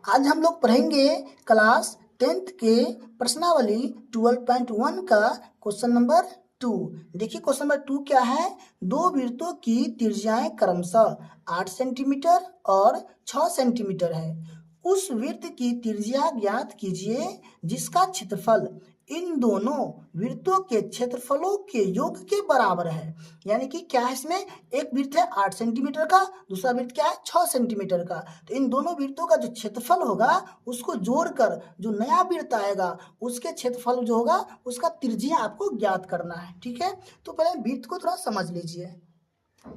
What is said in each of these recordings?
आज हम लोग पढ़ेंगे क्लास 10th के प्रश्नावली 12.1 का क्वेश्चन नंबर 2। देखिए क्वेश्चन नंबर 2 क्या है। दो वृत्तों की त्रिज्याएं क्रमशः 8 सेंटीमीटर और 6 सेंटीमीटर है। उस वृत्त की त्रिज्या ज्ञात कीजिए जिसका क्षेत्रफल इन दोनों वृत्तों के क्षेत्रफलों के योग के बराबर है। यानी कि क्या है, इसमें एक वृत्त है 8 सेंटीमीटर का, दूसरा वृत्त क्या है 6 सेंटीमीटर का। तो इन दोनों वृत्तों का जो क्षेत्रफल होगा उसको जोड़कर जो नया वृत्त आएगा उसके क्षेत्रफल जो होगा उसका त्रिज्या आपको ज्ञात करना है। ठीक है, तो पहले वृत्त को थोड़ा समझ लीजिए।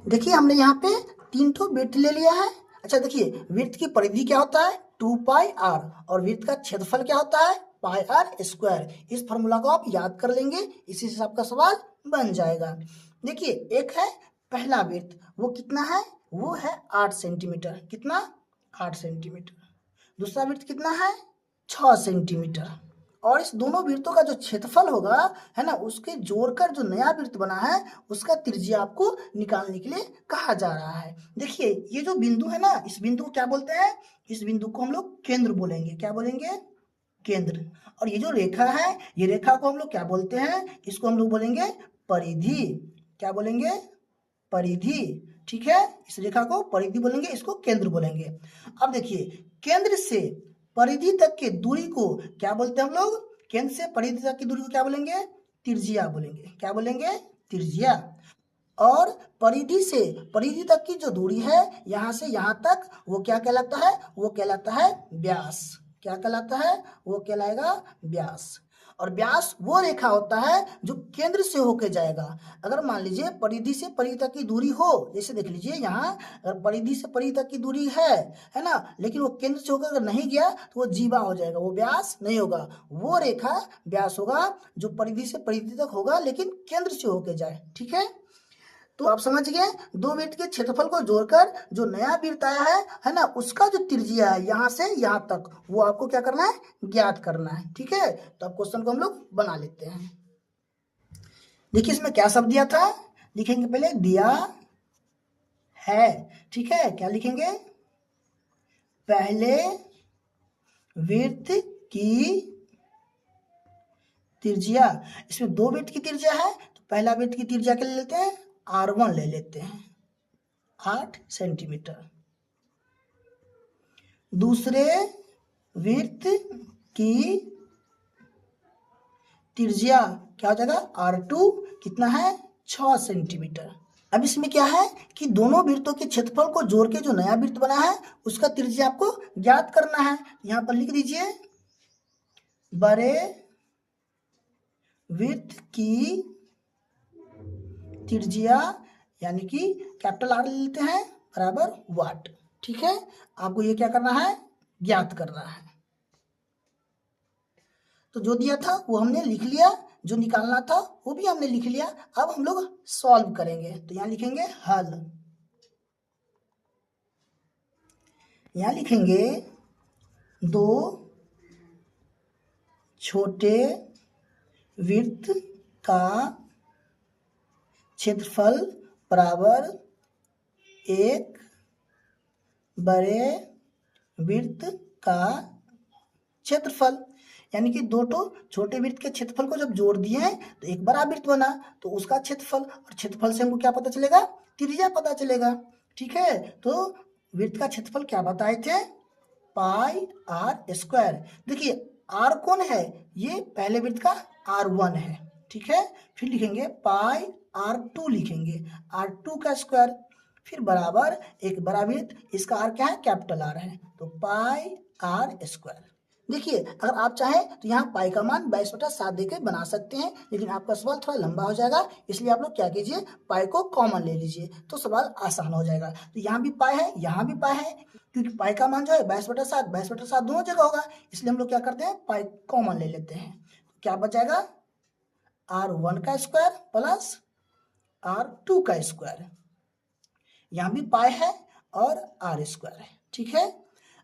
देखिए हमने यहाँ पे 3 ठो वृत्त ले लिया है। अच्छा देखिए, वृत्त की परिधि क्या होता है 2 पाई आर, और वृत्त का क्षेत्रफल क्या होता है पाई आर स्क्वायर। इस फॉर्मूला को आप याद कर लेंगे, इसी से आपका सवाल बन जाएगा। देखिए एक है पहला वृत्त, वो कितना है, वो है 8 सेंटीमीटर। कितना, 8 सेंटीमीटर। दूसरा वृत्त कितना है 6 सेंटीमीटर। और इस दोनों वृत्तों का जो क्षेत्रफल होगा है ना, उसके जोड़कर जो नया वृत्त बना है उसका त्रिज्या आपको निकालने के लिए कहा जा रहा है। देखिए ये जो बिंदु है ना, इस बिंदु को क्या बोलते हैं, इस बिंदु को हम लोग केंद्र बोलेंगे। क्या बोलेंगे, केंद्र। और ये जो रेखा है, ये रेखा को हम लोग क्या बोलते हैं, इसको हम लोग बोलेंगे परिधि। क्या बोलेंगे, परिधि। ठीक है, इस रेखा को परिधि बोलेंगे, इसको केंद्र बोलेंगे। अब देखिए केंद्र से परिधि तक की दूरी को क्या बोलते हैं हम लोग, केंद्र से परिधि तक की दूरी को क्या बोलेंगे, त्रिज्या बोलेंगे। क्या बोलेंगे, त्रिज्या। और परिधि से परिधि तक की जो दूरी है यहाँ से यहाँ तक, वो क्या कहलाता है, वो कहलाता है व्यास। क्या कहलाता है, वो कहलाएगा व्यास। और व्यास वो रेखा होता है जो केंद्र से होके जाएगा। अगर मान लीजिए परिधि से परिधि तक की दूरी हो, जैसे देख लीजिए यहाँ अगर परिधि से परिधि तक की दूरी है ना, लेकिन वो केंद्र से होकर अगर नहीं गया तो वो जीवा हो जाएगा, वो व्यास नहीं होगा। वो रेखा व्यास होगा जो परिधि से परिधि तक होगा लेकिन केंद्र से होके जाए। ठीक है, तो आप समझ गए, दो वृत्त के क्षेत्रफल को जोड़कर जो नया वृत्त आया है ना, उसका जो त्रिज्या है यहाँ से यहाँ तक, वो आपको क्या करना है, ज्ञात करना है। ठीक है, तो अब क्वेश्चन को हम लोग बना लेते हैं। देखिए इसमें क्या शब्द दिया था, लिखेंगे पहले दिया है। ठीक है, क्या लिखेंगे, पहले वृत्त की त्रिज्या। इसमें दो वृत्त की त्रिज्या है तो पहला वृत्त की त्रिज्या के लिए लेते हैं R1 ले लेते हैं 8 सेंटीमीटर। दूसरे वृत्त की त्रिज्या क्या हो जाएगा R2, कितना है 6 सेंटीमीटर। अब इसमें क्या है कि दोनों वृत्तों के क्षेत्रफल को जोड़ के जो नया वृत्त बना है उसका त्रिज्या आपको ज्ञात करना है। यहाँ पर लिख दीजिए बड़े वृत्त की त्रिज्या, यानी कि कैपिटल आर लेते हैं बराबर वाट। ठीक है, आपको ये क्या करना है, ज्ञात करना है। तो जो दिया था वो हमने लिख लिया, जो निकालना था वो भी हमने लिख लिया। अब हम लोग सॉल्व करेंगे, तो यहाँ लिखेंगे हल। यहाँ लिखेंगे दो छोटे वृत्त का क्षेत्रफल बराबर एक बड़े वृत्त का क्षेत्रफल। यानी कि दो तो छोटे वृत्त के क्षेत्रफल को जब जोड़ दिए हैं तो एक बड़ा वृत्त बना, तो उसका क्षेत्रफल, और क्षेत्रफल से हमको क्या पता चलेगा, त्रिज्या पता चलेगा। ठीक है, तो वृत्त का क्षेत्रफल क्या बताए थे, पाई आर स्क्वायर। देखिए आर कौन है, ये पहले वृत्त का R1 है। ठीक है, फिर लिखेंगे पाई R2 लिखेंगे, R2 का स्क्वायर, फिर बराबर एक बड़ा वृत्त, इसका आर क्या है, कैपिटल आर है, तो पाई आर स्क्वायर। देखिए अगर आप चाहें तो यहाँ पाई का मान 22/7 देकर बना सकते हैं, लेकिन आपका सवाल थोड़ा लंबा हो जाएगा, इसलिए आप लोग क्या कीजिए, पाई को कॉमन ले लीजिए तो सवाल आसान हो जाएगा। तो यहाँ भी पाई है, यहाँ भी पाई है, क्योंकि पाई का मान जो है 22/7 दोनों जगह होगा, इसलिए हम लोग क्या करते हैं, पाई कॉमन ले लेते हैं। तो क्या बच जाएगा, R1 का स्क्वायर प्लस R2 का स्क्वायर। यहाँ भी पाई है और आर स्क्वायर है। ठीक है,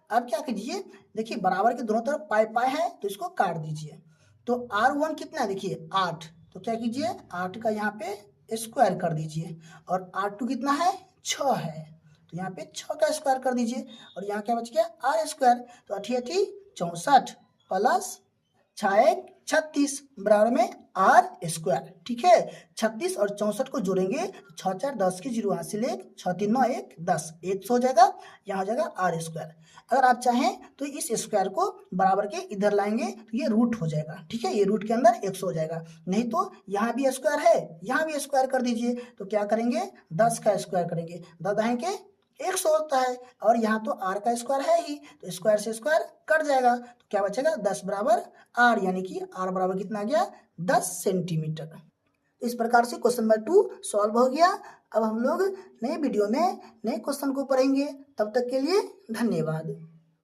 अब क्या कीजिए, देखिए बराबर के दोनों तरफ पाई पाई है तो इसको काट दीजिए। तो R1 कितना है, देखिए 8, तो क्या कीजिए 8 का यहाँ पे स्क्वायर कर दीजिए, और R2 कितना है 6 है, तो यहाँ पे 6 का स्क्वायर कर दीजिए और यहाँ क्या बच गया आर स्क्वायर। तो 8 64 प्लस 6 36 बराबर में आर स्क्वायर। ठीक है, 36 और 64 को जोड़ेंगे तो 6 4 10 की 0 यहाँ से ले 6 3 9 1 10 1 हो जाएगा, यहाँ हो जाएगा आर स्क्वायर। अगर आप चाहें तो इस स्क्वायर को बराबर के इधर लाएंगे तो ये रूट हो जाएगा। ठीक है, ये रूट के अंदर 100 हो जाएगा। नहीं तो यहाँ भी स्क्वायर है, यहाँ भी स्क्वायर कर दीजिए। तो क्या करेंगे 10 का स्क्वायर करेंगे, 10 दाएं के 100 होता है और यहाँ तो आर का स्क्वायर है ही, तो स्क्वायर से स्क्वायर कट जाएगा। तो क्या बचेगा 10 बराबर आर, यानी कि आर बराबर कितना आ गया 10 सेंटीमीटर। इस प्रकार से क्वेश्चन नंबर 2 सॉल्व हो गया। अब हम लोग नए वीडियो में नए क्वेश्चन को पढ़ेंगे। तब तक के लिए धन्यवाद।